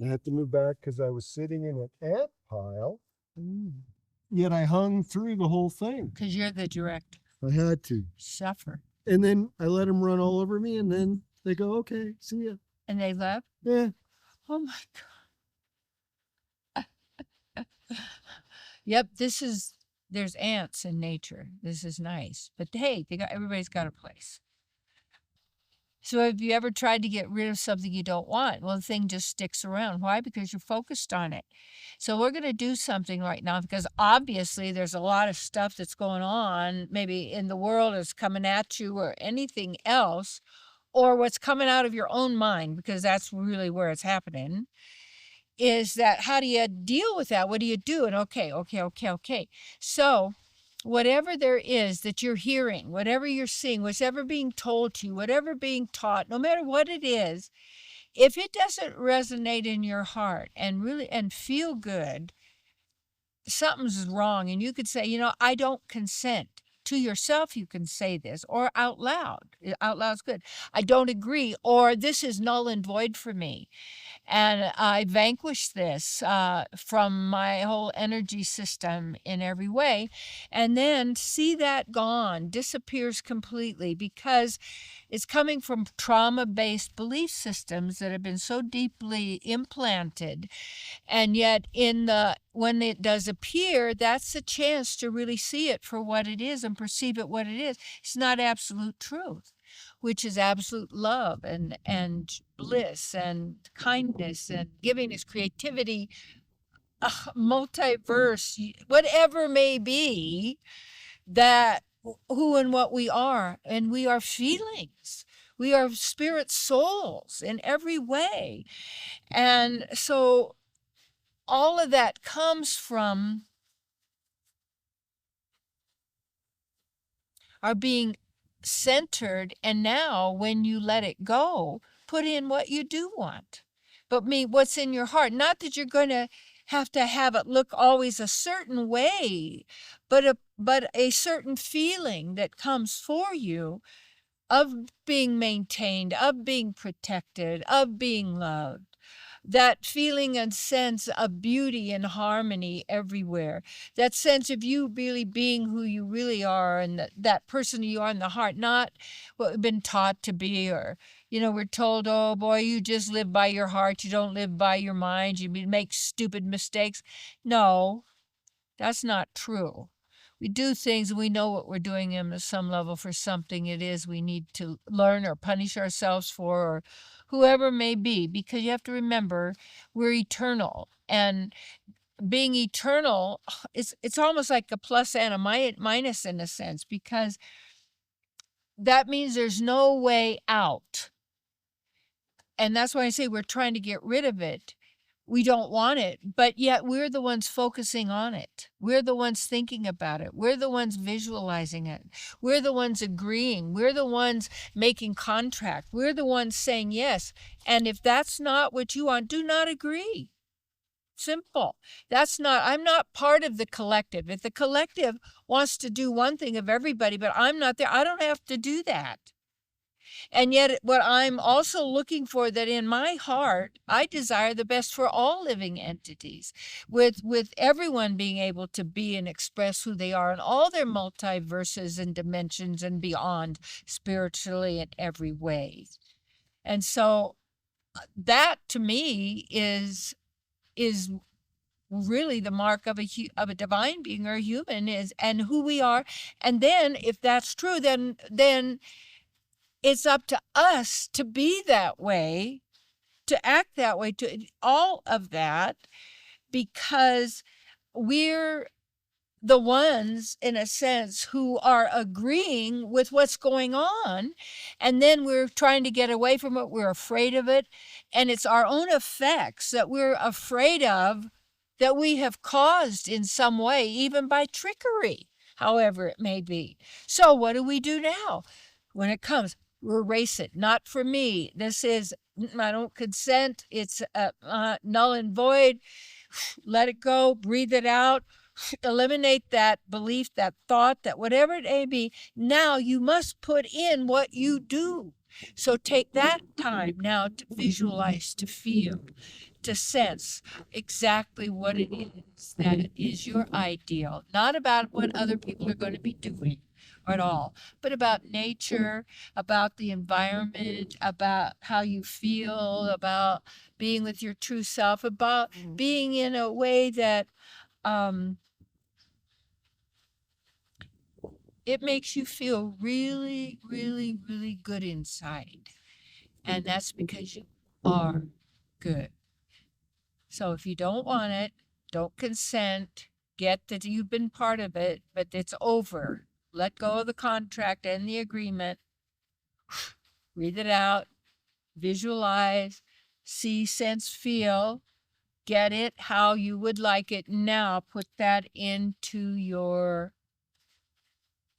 I had to move back because I was sitting in an ant pile. Mm. Yet I hung through the whole thing. Because you're the direct I had to. suffer. And then I let them run all over me, and then they go, okay, see ya. And they left? Yeah. Oh my God. Yep, there's ants in nature. This is nice. But hey, everybody's got a place. So have you ever tried to get rid of something you don't want? Well, the thing just sticks around. Why? Because you're focused on it. So we're going to do something right now because obviously there's a lot of stuff that's going on, maybe in the world is coming at you or anything else, or what's coming out of your own mind, because that's really where it's happening, is that how do you deal with that? What do you do? And okay. So whatever there is that you're hearing, whatever you're seeing, whatever being told to you, whatever being taught, no matter what it is, if it doesn't resonate in your heart and really and feel good, something's wrong. And you could say, I don't consent. To yourself, you can say this, or out loud. Out loud's good. I don't agree, or this is null and void for me. And I vanquish this from my whole energy system in every way. And then see that gone, disappears completely, because it's coming from trauma-based belief systems that have been so deeply implanted. And yet when it does appear, that's a chance to really see it for what it is and perceive it what it is. It's not absolute truth, which is absolute love and bliss and kindness and givingness, creativity, multiverse, whatever may be, that who and what we are. And we are feelings. We are spirit souls in every way. And so all of that comes from our being centered. And now when you let it go, put in what you do want, but what's in your heart. Not that you're going to have it look always a certain way, but a certain feeling that comes for you of being maintained, of being protected, of being loved. That feeling and sense of beauty and harmony everywhere. That sense of you really being who you really are, and that person you are in the heart, not what we've been taught to be. Or, we're told, oh boy, you just live by your heart. You don't live by your mind. You make stupid mistakes. No, that's not true. We do things and we know what we're doing them at some level for something it is we need to learn or punish ourselves for, or whoever may be, because you have to remember we're eternal. And being eternal, it's almost like a plus and a minus in a sense, because that means there's no way out. And that's why I say we're trying to get rid of it. We don't want it, but yet we're the ones focusing on it. We're the ones thinking about it. We're the ones visualizing it. We're the ones agreeing. We're the ones making contract. We're the ones saying yes. And if that's not what you want, do not agree. Simple. I'm not part of the collective. If the collective wants to do one thing of everybody, but I'm not there, I don't have to do that. And yet what I'm also looking for, that in my heart, I desire the best for all living entities, with everyone being able to be and express who they are in all their multiverses and dimensions and beyond, spiritually in every way. And so that to me is really the mark of a divine being or a human, and who we are. And then if that's true, then it's up to us to be that way, to act that way, to all of that, because we're the ones, in a sense, who are agreeing with what's going on. And then we're trying to get away from it. We're afraid of it. And it's our own effects that we're afraid of, that we have caused in some way, even by trickery, however it may be. So what do we do now when it comes? We erase it. Not for me. This is, I don't consent. It's null and void. Let it go. Breathe it out. Eliminate that belief, that thought, that whatever it may be. Now you must put in what you do. So take that time now to visualize, to feel, to sense exactly what it is that is your ideal, not about what other people are going to be doing at all, but about nature, about the environment, about how you feel, about being with your true self, about being in a way that it makes you feel really, really, really good inside. And that's because you are good. So if you don't want it, don't consent, get that you've been part of it, but it's over. Let go of the contract and the agreement. Read it out, visualize, see, sense, feel, get it how you would like it. Now put that into your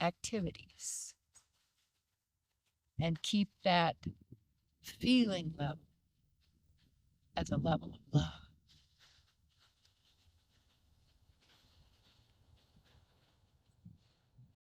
activities and keep that feeling level at the level of love.